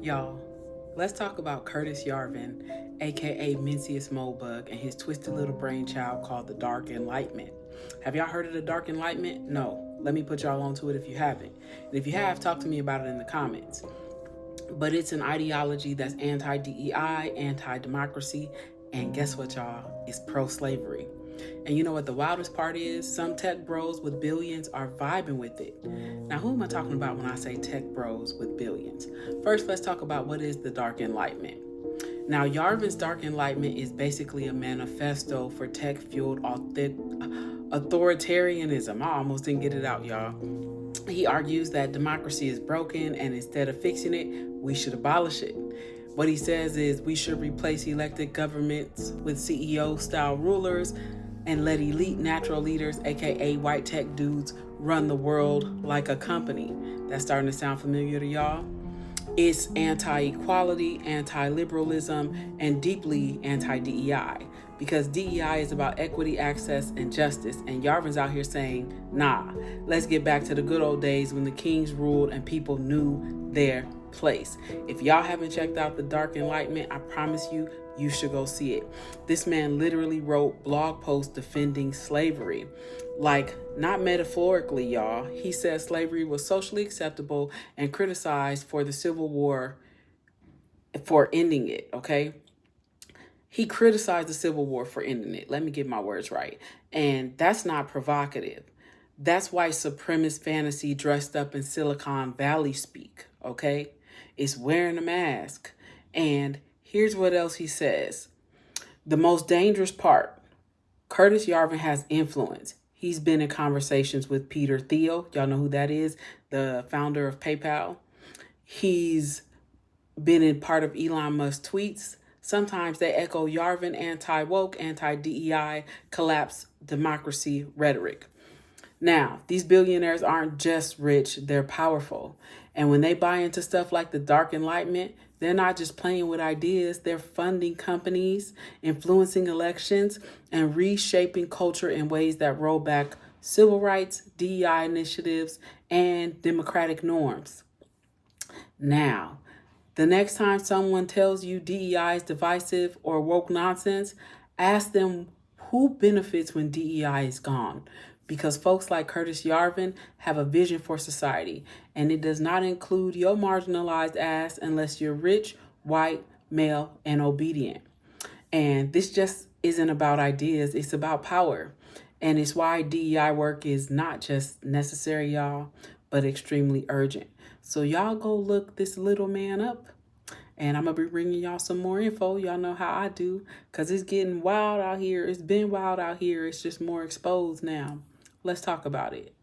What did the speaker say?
Y'all, let's talk about Curtis Yarvin, aka Mencius Moldbug, and his twisted little brainchild called the Dark Enlightenment. Have y'all heard of the Dark Enlightenment? No. Let me put y'all onto it if you haven't. And if you have, talk to me about it in the comments. But it's an ideology that's anti DEI, anti democracy, and guess what, y'all? It's pro slavery. And you know what the wildest part is? Some tech bros with billions are vibing with it. Now, who am I talking about when I say tech bros with billions? First, let's talk about what is the Dark Enlightenment. Now, Yarvin's Dark Enlightenment is basically a manifesto for tech fueled authoritarianism. I almost didn't get it out, y'all. He argues that democracy is broken and instead of fixing it, we should abolish it. What he says is we should replace elected governments with CEO style rulers and let elite natural leaders, aka white tech dudes, run the world like a company. That's starting to sound familiar to y'all. It's anti-equality, anti-liberalism, and deeply anti-DEI. Because DEI is about equity, access, and justice. And Yarvin's out here saying, nah, let's get back to the good old days when the kings ruled and people knew their place. If y'all haven't checked out the Dark Enlightenment, I promise you, you should go see it. This man literally wrote blog posts defending slavery. Like, not metaphorically, y'all. He said slavery was socially acceptable and criticized for the Civil War for ending it, okay? He criticized the Civil War for ending it. Let me get my words right. And that's not provocative. That's white supremacist fantasy dressed up in Silicon Valley speak, okay? It's wearing a mask. And here's what else he says. The most dangerous part, Curtis Yarvin has influence. He's been in conversations with Peter Thiel. Y'all know who that is, the founder of PayPal. He's been in part of Elon Musk's tweets. Sometimes they echo Yarvin anti-woke, anti-DEI, collapse democracy rhetoric. Now, these billionaires aren't just rich, they're powerful. And when they buy into stuff like the Dark Enlightenment, they're not just playing with ideas, they're funding companies, influencing elections, and reshaping culture in ways that roll back civil rights, DEI initiatives, and democratic norms. Now, the next time someone tells you DEI is divisive or woke nonsense, ask them who benefits when DEI is gone. Because folks like Curtis Yarvin have a vision for society, and it does not include your marginalized ass unless you're rich, white, male, and obedient. And this just isn't about ideas, it's about power. And it's why DEI work is not just necessary, y'all, but extremely urgent. So y'all go look this little man up. And I'm going to be bringing y'all some more info. Y'all know how I do, because it's getting wild out here. It's been wild out here. It's just more exposed now. Let's talk about it.